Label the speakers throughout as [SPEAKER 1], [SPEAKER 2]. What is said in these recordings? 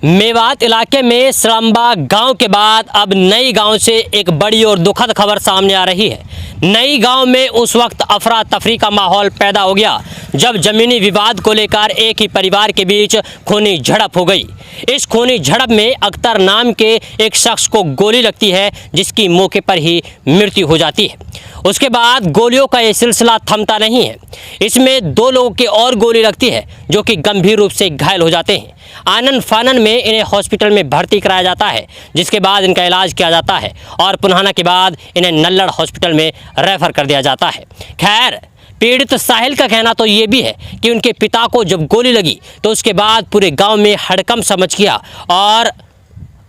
[SPEAKER 1] मेवात इलाके में सरांबा गांव के बाद अब नई गांव से एक बड़ी और दुखद खबर सामने आ रही है। नई गांव में उस वक्त अफरा तफरी का माहौल पैदा हो गया जब जमीनी विवाद को लेकर एक ही परिवार के बीच खूनी झड़प हो गई। इस खूनी झड़प में अख्तर नाम के एक शख्स को गोली लगती है जिसकी मौके पर ही मृत्यु हो जाती है। उसके बाद गोलियों का ये सिलसिला थमता नहीं है। इसमें 2 लोगों की और गोली लगती है जो कि गंभीर रूप से घायल हो जाते हैं। आनन फानन में इन्हें हॉस्पिटल में भर्ती कराया जाता है, जिसके बाद इनका इलाज किया जाता है और पुनहाना के बाद इन्हें नल्लड़ हॉस्पिटल में रेफर कर दिया जाता है। खैर, पीड़ित साहिल का कहना तो ये भी है कि उनके पिता को जब गोली लगी तो उसके बाद पूरे गांव में हड़कंप मच गया और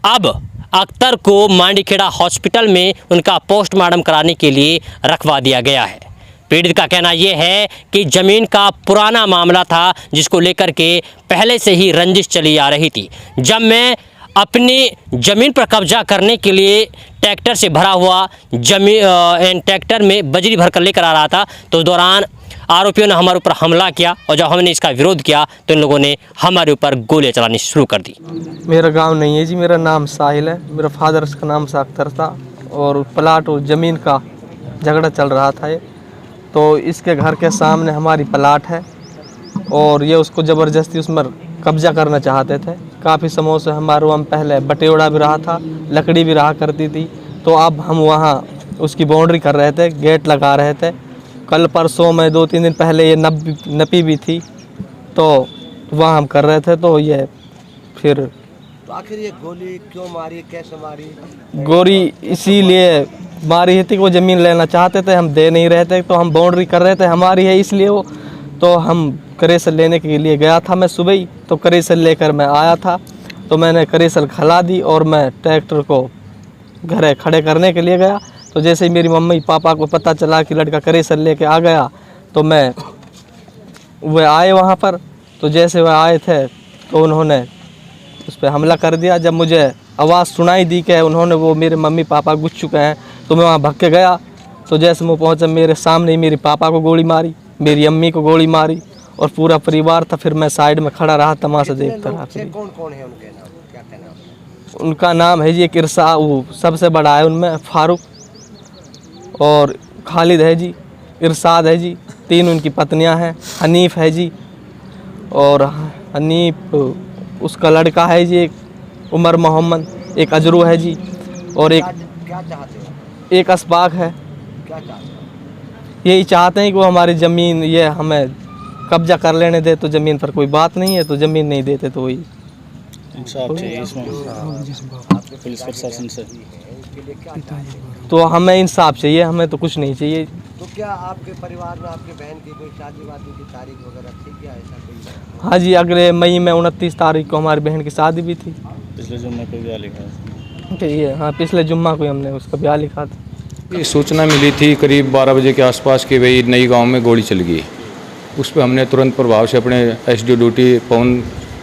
[SPEAKER 1] अब अख्तर को मांडीखेड़ा हॉस्पिटल में उनका पोस्टमार्टम कराने के लिए रखवा दिया गया है। पीड़ित का कहना यह है कि ज़मीन का पुराना मामला था जिसको लेकर के पहले से ही रंजिश चली आ रही थी। जब मैं अपनी ज़मीन पर कब्जा करने के लिए ट्रैक्टर से भरा हुआ ट्रैक्टर में बजरी भर कर लेकर आ रहा था तो उस दौरान आरोपियों ने हमारे ऊपर हमला किया और जब हमने इसका विरोध किया तो इन लोगों ने हमारे ऊपर गोलियां चलानी शुरू कर दी।
[SPEAKER 2] मेरा गांव नहीं है जी, मेरा नाम साहिल है। मेरा फादर का नाम अख्तर था और प्लाट और ज़मीन का झगड़ा चल रहा था ये। तो इसके घर के सामने हमारी प्लाट है और ये उसको ज़बरदस्ती उसमें कब्जा करना चाहते थे। काफ़ी समय से हमारे वहाँ पहले बटेवड़ा भी रहा था, लकड़ी भी रहा करती थी। तो अब हम वहाँ उसकी बाउंड्री कर रहे थे, गेट लगा रहे थे। कल परसों में 2-3 दिन पहले ये नपी भी थी तो वहाँ हम कर रहे थे। तो ये फिर
[SPEAKER 3] तो आखिर ये गोली क्यों मारी, कैसे मारी?
[SPEAKER 2] गोली इसीलिए मारी थी कि वो ज़मीन लेना चाहते थे, हम दे नहीं रहे थे। तो हम बाउंड्री कर रहे थे, हमारी है इसलिए वो। तो हम करेसल लेने के लिए गया था मैं सुबह ही। तो करेसल लेकर मैं आया था तो मैंने करेसल खला दी और मैं ट्रैक्टर को घरे खड़े करने के लिए गया। तो जैसे ही मेरी मम्मी पापा को पता चला कि लड़का करेसल लेके आ गया तो वे आए वहाँ पर। तो जैसे वह आए थे तो उन्होंने उस पर हमला कर दिया। जब मुझे आवाज़ सुनाई दी कि उन्होंने वो मेरे मम्मी पापा घुस चुके हैं तो मैं वहाँ भाग के गया। तो जैसे मैं पहुँचा मेरे सामने ही मेरे पापा को गोली मारी, मेरी अम्मी को गोली मारी और पूरा परिवार था। फिर मैं साइड में खड़ा रहा तमाशा देखता रहा।
[SPEAKER 3] कौन कौन है उनके नाम, क्या कहना?
[SPEAKER 2] उनका नाम है जी एक इरसा, वो सबसे बड़ा है उनमें, फारूक और खालिद है जी, इरशाद है जी। 3 उनकी पत्नियां हैं, हनीफ है जी और हनीफ उसका लड़का है जी, एक उमर मोहम्मद, एक अजरू है जी और एक
[SPEAKER 3] क्या चाहते हो?
[SPEAKER 2] एक अस्बाक है।
[SPEAKER 3] क्या चाहते हो?
[SPEAKER 2] यही चाहते हैं कि वो हमारी ज़मीन ये हमें कब्जा कर लेने दे। तो ज़मीन पर कोई बात नहीं है, तो ज़मीन नहीं देते तो वही
[SPEAKER 4] इंसाफ चाहिए इसमें पुलिस प्रशासन से।
[SPEAKER 2] तो हमें इंसाफ चाहिए, हमें तो कुछ नहीं चाहिए।
[SPEAKER 3] तो क्या आपके परिवार में आपके बहन की कोई शादी वादी की तारीख वगैरह थी क्या, ऐसा कोई?
[SPEAKER 2] हाँ जी, अगले मई में 29 तारीख को हमारी बहन की शादी भी थी।
[SPEAKER 4] पिछले जुम्मे को ब्याह लिखा है
[SPEAKER 2] कि ये हाँ पिछले जुम्मा को हमने उसका ब्याह लिखा था।
[SPEAKER 5] ये सूचना मिली थी करीब 12 बजे के आसपास कि भाई नई गांव में गोली चल गई। उस पर हमने तुरंत प्रभाव से अपने एसडीओ ड्यूटी पवन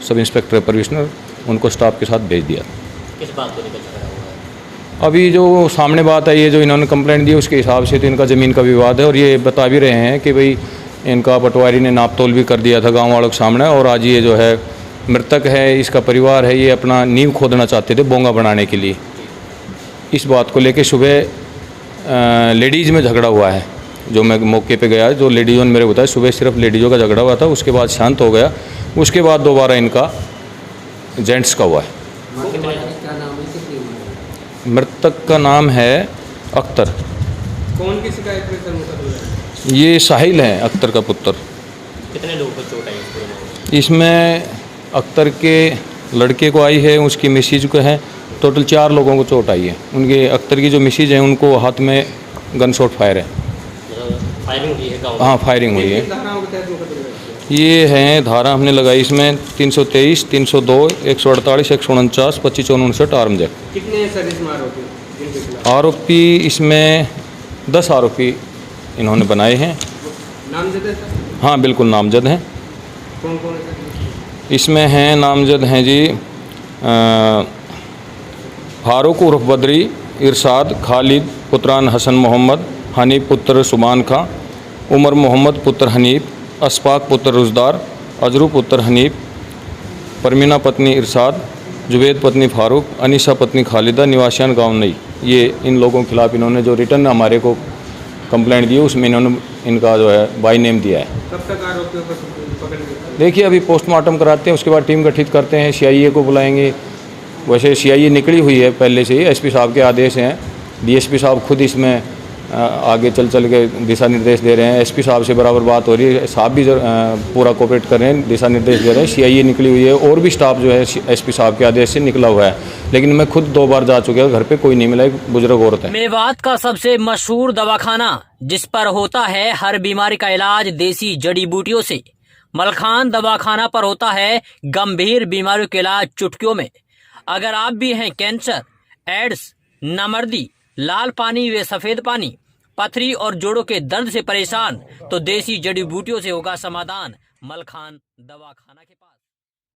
[SPEAKER 5] सब इंस्पेक्टर प्रोविजनर उनको स्टाफ के साथ भेज दिया।
[SPEAKER 1] किस बात को लेकर झगड़ा हुआ है?
[SPEAKER 5] अभी जो सामने बात आई है, जो इन्होंने कंप्लेंट दी उसके हिसाब से तो इनका ज़मीन का विवाद है और ये बता भी रहे हैं कि भाई इनका पटवारी ने नाप तोल भी कर दिया था गाँव वालों के सामने। और आज ये जो है मृतक है, इसका परिवार है, ये अपना नींव खोदना चाहते थे बोंगा बनाने के लिए। इस बात को लेकर सुबह लेडीज़ में झगड़ा हुआ है। जो मैं मौके पे गया, जो लेडीज़ों ने मेरे बताया सुबह सिर्फ लेडीज़ों का झगड़ा हुआ था, उसके बाद शांत हो गया। उसके बाद दोबारा इनका जेंट्स का हुआ है। मृतक का नाम है अख्तर।
[SPEAKER 2] कौन की शिकायत में?
[SPEAKER 5] ये साहिल है, अख्तर का पुत्र।
[SPEAKER 1] कितने लोगों को चोट आई?
[SPEAKER 5] इसमें अख्तर के लड़के को आई है, उसकी मिसेज को है। टोटल 4 लोगों को चोट आई है। उनके अख्तर की जो मिसेज है उनको हाथ में गन शॉट फायर है।
[SPEAKER 1] फायरिंग हुई है गाँव में?
[SPEAKER 5] हाँ, फायरिंग हुई है। ये हैं धारा हमने लगाई इसमें 323, 302, 148, 149, 25, 59 आर्म्स एक्ट।
[SPEAKER 2] कितने सर्विस में
[SPEAKER 5] आरोपी इसमें 10 आरोपी इन्होंने बनाए हैं।
[SPEAKER 2] नामजद है?
[SPEAKER 5] हाँ बिल्कुल नामजद हैं।
[SPEAKER 2] कौन कौन है?
[SPEAKER 5] इसमें हैं नामजद हैं जी फारूक उर्फ बदरी, इरशाद, खालिद पुत्रान हसन मोहम्मद, हनीफ पुत्र सुबान खां, उमर मोहम्मद पुत्र हनीफ, अस्फाक पुत्र रुजदार, अजरू पुत्र हनीफ, परमीना पत्नी इरशाद, जुवेद पत्नी फारूक, अनीसा पत्नी खालिदा, निवासियान गांव नई, ये इन लोगों के खिलाफ इन्होंने जो रिटर्न हमारे को कंप्लेंट दी उसमें इन्होंने इनका जो है बाई नेम दिया है।
[SPEAKER 2] कब तक आरोपियों को पकड़ लेंगे?
[SPEAKER 5] देखिए अभी पोस्टमार्टम कराते हैं, उसके बाद टीम गठित करते हैं, सीआईए को बुलाएंगे। वैसे सीआईए निकली हुई है पहले से ही, एसपी साहब के आदेश हैं। डीएसपी साहब खुद इसमें आगे चल के दिशा निर्देश दे रहे हैं। एसपी साहब से बराबर बात हो रही है, साहब भी पूरा कोऑपरेट कर रहे हैं, दिशा निर्देश दे रहे हैं। सीआईए निकली हुई है और भी स्टाफ जो है एसपी साहब के आदेश से निकला हुआ है, लेकिन मैं खुद 2 बार जा चुका हूँ, घर पे कोई नहीं मिला, एक बुजुर्ग औरत है।
[SPEAKER 1] मेवात का सबसे मशहूर दवाखाना जिस पर होता है हर बीमारी का इलाज देसी जड़ी बूटियों से, मलखान दवाखाना पर होता है गंभीर बीमारियों के इलाज चुटकियों में। अगर आप भी हैं कैंसर, एड्स, नामर्दी, लाल पानी व सफेद पानी, पथरी और जोड़ों के दर्द से परेशान, तो देसी जड़ी बूटियों से होगा समाधान। मलखान दवाखाना के पास।